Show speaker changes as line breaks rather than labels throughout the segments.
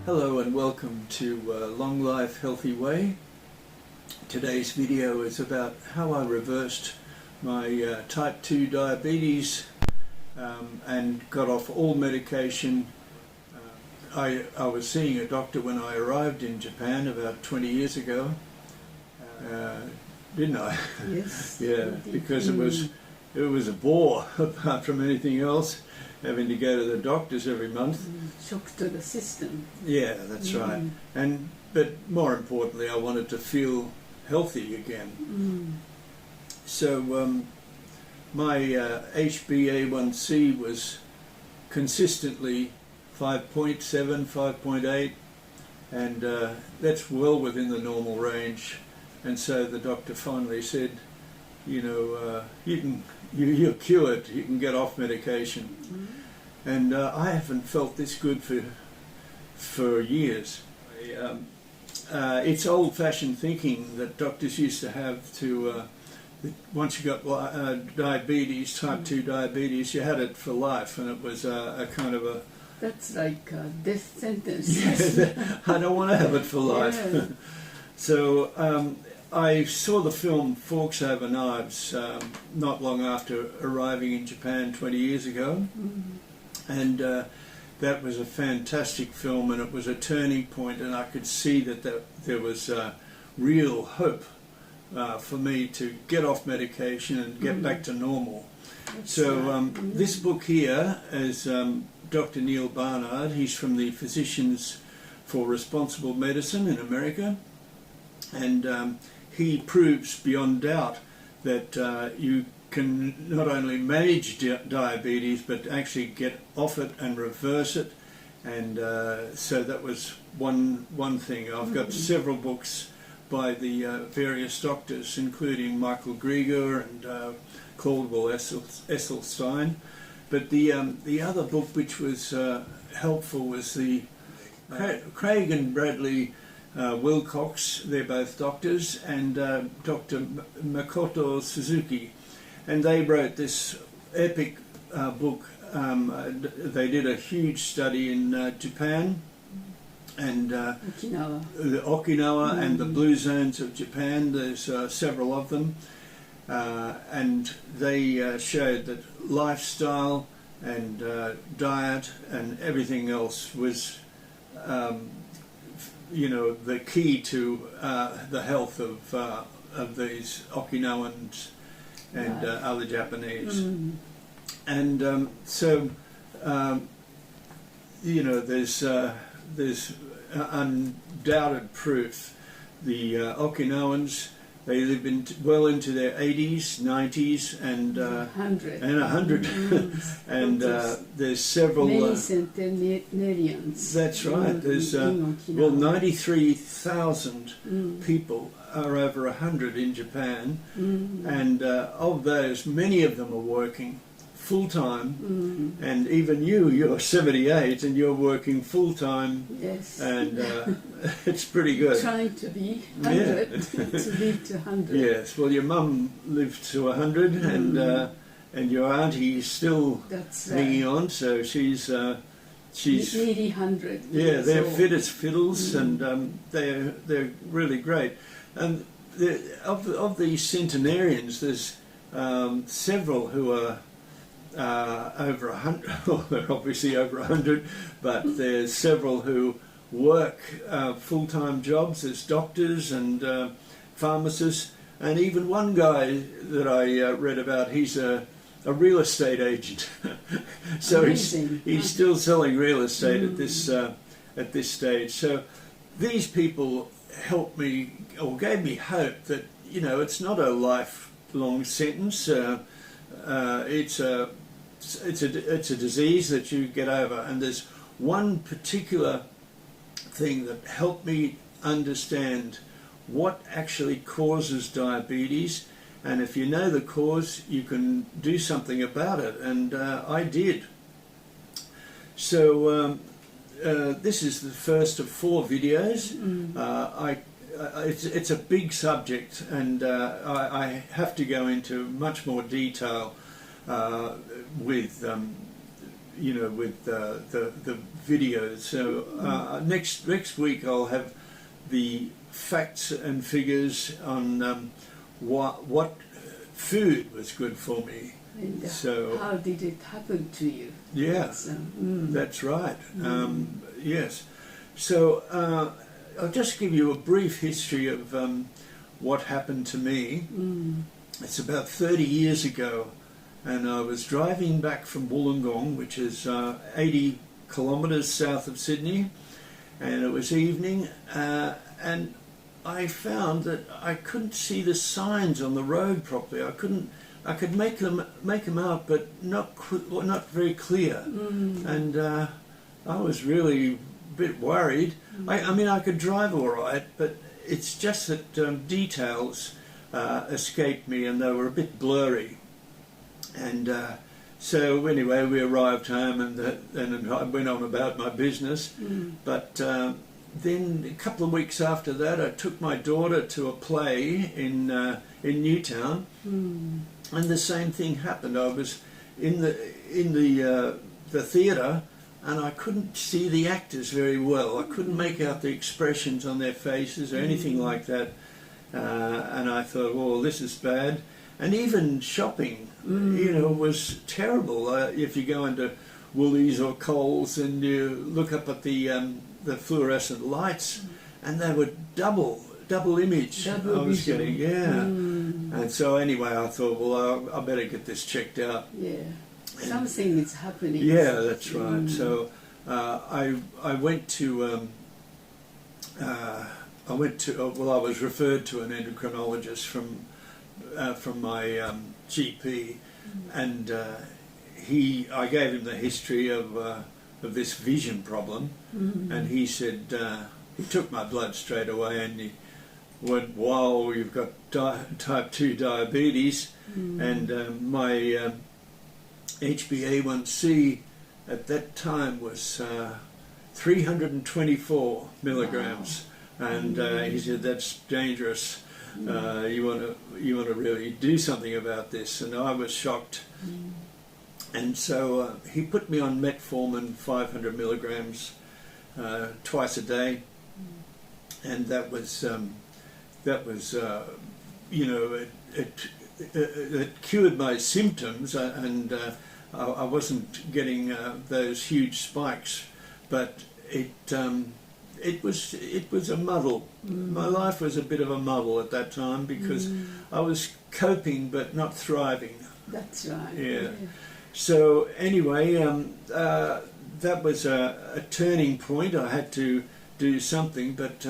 Hello and welcome to Long Life Healthy Way. Today's video is about how I reversed my type 2 diabetes and got off all medication. I was seeing a doctor when I arrived in Japan about 20 years ago, didn't I?
Yes.
Yeah, because it was a bore apart from anything else, having to go to the doctors every month.
Shock to the system.
Yeah, that's right. But more importantly, I wanted to feel healthy again. So my HbA1c was consistently 5.7, 5.8, and that's well within the normal range. And so the doctor finally said, you know, you're cured, you can get off medication. And I haven't felt this good for years. It's old-fashioned thinking that doctors used to have to, once you got diabetes, type 2 diabetes, you had it for life, and it was a kind of a...
That's like a death sentence.
I don't want to have it for life.
Yeah.
So I saw the film Forks Over Knives not long after arriving in Japan 20 years ago. And that was a fantastic film, and it was a turning point, and I could see that there was real hope for me to get off medication and get back to normal. So this book here is Dr. Neil Barnard. He's from the Physicians for Responsible Medicine in America, and he proves beyond doubt that you can not only manage diabetes but actually get off it and reverse it. And so that was one thing. I've got several books by the various doctors, including Michael Grieger and Caldwell Esselstyn. But the other book which was helpful was the Craig and Bradley Wilcox. They're both doctors, and Dr. Makoto Suzuki. And they wrote this epic book. They did a huge study in Japan and Okinawa and the blue zones of Japan. There's several of them. And they showed that lifestyle and diet and everything else was, you know, the key to the health of these Okinawans and other Japanese. And so, you know, there's undoubted proof. The Okinawans, they live well into their 80s, 90s, and 100. And there's several...
Many centenarians.
That's right. There's, well, 93,000 people are over 100 in Japan, and of those, many of them are working full-time, and even you're 78 and you're working full-time. Yes. And it's pretty good.
Trying to be 100, to live to 100.
Yes, well, your mum lived to 100, and your auntie is still hanging on, so she's
nearly 100.
Yeah, they're fit as fiddles, and they're really great. And of these centenarians, there's several who are over 100. Well, they're obviously over 100, but there's several who work full-time jobs as doctors and pharmacists, and even one guy that I read about, he's a real estate agent. So he's still selling real estate at this stage. So these people helped me, or gave me hope that, you know, it's not a lifelong sentence. It's a disease that you get over. And there's one particular thing that helped me understand what actually causes diabetes, and if you know the cause, you can do something about it, and I did. So this is the first of 4 videos. It's a big subject, and I have to go into much more detail with you know, with the videos. So next week I'll have the facts and figures on what food was good for me.
And
So
how did it happen to you?
yeah, that's right. Yes. So I'll just give you a brief history of what happened to me. It's about 30 years ago, and I was driving back from Wollongong, which is 80 kilometres south of Sydney, and it was evening, and I found that I couldn't see the signs on the road properly. I could make them out, but not very clear, and I was really a bit worried. I mean, I could drive all right, but it's just that details escaped me, and they were a bit blurry. And so anyway, we arrived home, and I went on about my business. But then a couple of weeks after that, I took my daughter to a play in Newtown, and the same thing happened. I was in the theatre, and I couldn't see the actors very well. I couldn't make out the expressions on their faces or anything like that. And I thought, well, this is bad. And even shopping, you know, was terrible. If you go into Woolies or Coles and you look up at the fluorescent lights, and they were double image. I was getting, And so anyway, I thought, well, I better get this checked out.
Yeah. Something is happening.
Yeah, that's right. So I went to I was referred to an endocrinologist from my GP, and I gave him the history of this vision problem, and he said he took my blood straight away, and he went, "Wow, you've got type 2 diabetes," and my HbA1c at that time was 324 milligrams, and he said, "That's dangerous. You want to really do something about this." And I was shocked, and so he put me on metformin 500 milligrams twice a day, and that was you know, it cured my symptoms, and I wasn't getting those huge spikes, but it was a muddle. My life was a bit of a muddle at that time, because I was coping but not thriving.
That's right.
Yeah. So anyway, that was a turning point. I had to do something, but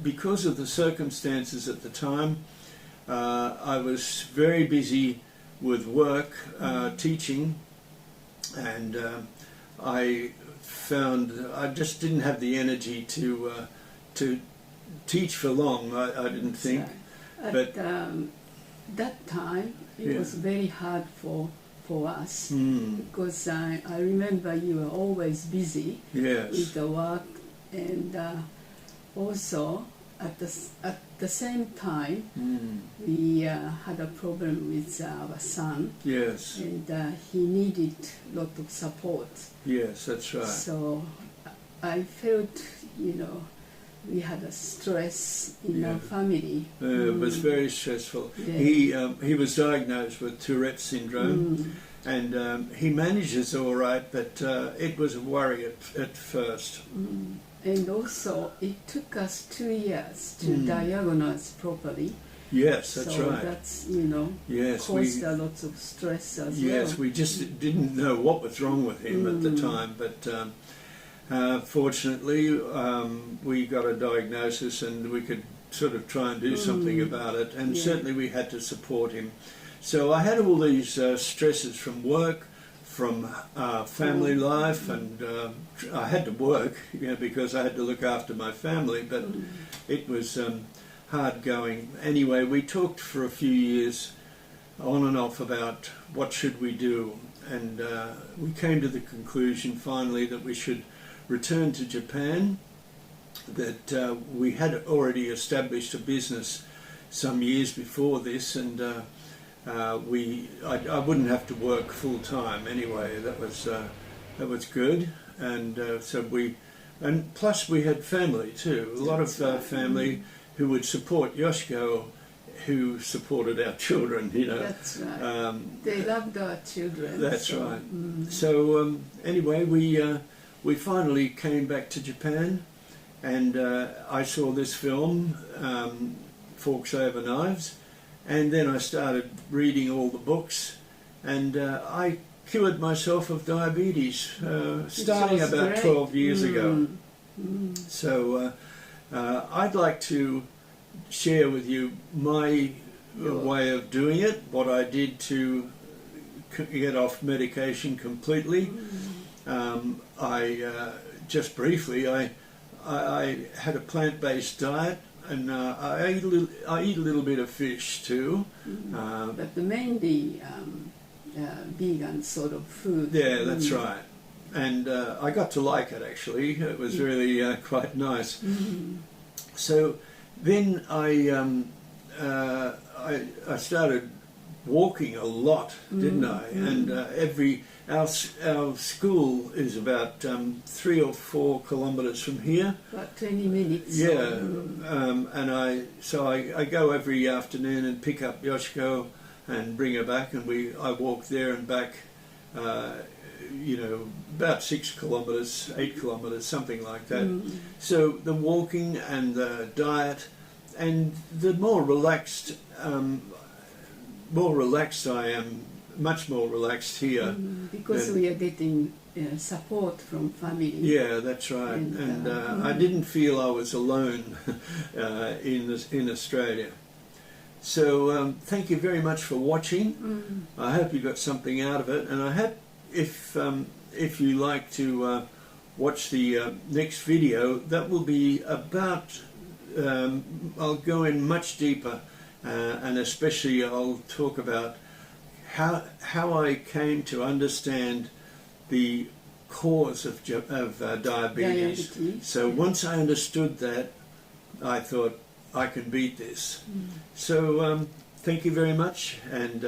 because of the circumstances at the time, I was very busy with work, teaching, and I found I just didn't have the energy to teach for long. I didn't think.
At that time, it was very hard for us, because I remember you were always busy with the work, and also at the same time we had a problem with our son.
Yes.
And he needed a lot of support.
Yes, that's right.
So I felt, you know, we had a stress in our family.
It was very stressful. Yeah. He was diagnosed with Tourette syndrome, and he manages all right, but it was a worry at first.
And also, it took us 2 years to diagnose properly.
Yes, that's right.
So that's, you know, caused a lot of stress as well.
Yes, we just didn't know what was wrong with him at the time, but fortunately we got a diagnosis, and we could sort of try and do something about it, and certainly we had to support him. So I had all these stresses from work, from family life, and I had to work, you know, because I had to look after my family, but it was hard going. Anyway, we talked for a few years on and off about what should we do, and we came to the conclusion finally that we should return to Japan, that we had already established a business some years before this, and I wouldn't have to work full time anyway. That was that was good. And and plus we had family too. A lot of family who would support Yoshiko, who supported our children.
That's right. They loved our children.
That's right. So anyway, we finally came back to Japan, and I saw this film, Forks Over Knives, and then I started reading all the books, and I cured myself of diabetes starting about 12 years ago. So I'd like to share with you my way of doing it, what I did to get off medication completely. Just briefly, I had a plant-based diet, and I eat a little bit of fish too.
But mainly vegan sort of food.
Yeah, that's right. And I got to like it, actually. It was really quite nice. So then I started walking a lot, didn't I? And our school is about 3 or 4 kilometres from here.
About 20 minutes.
Yeah, and I go every afternoon and pick up Yoshiko and bring her back, and I walk there and back. About 6 kilometres, 8 kilometres, something like that. So the walking and the diet, and the more relaxed I am, much more relaxed here.
Because we are getting support from family.
Yeah, that's right. And I didn't feel I was alone in Australia. So thank you very much for watching. I hope you got something out of it, and I hope if you like to watch the next video, that will be about, I'll go in much deeper, and especially I'll talk about how I came to understand the cause of diabetes. So once I understood that, I thought, I can beat this. So thank you very much, and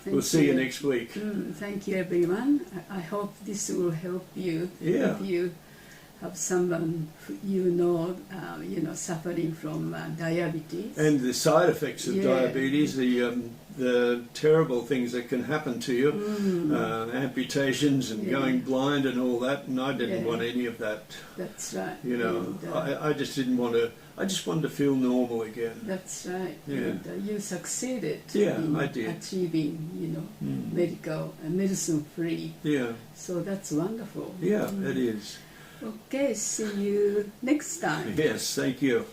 we'll see you next week.
Thank you, everyone. I hope this will help you. If you have someone suffering from diabetes.
And the side effects of diabetes, the terrible things that can happen to you, amputations and going blind and all that, and I didn't want any of that.
That's right.
I just didn't want to, I just wanted to feel normal again.
That's right. And you succeeded
in
achieving, medicine free.
Yeah.
So that's wonderful.
Yeah, it is.
Okay, see you next time.
Yes, thank you.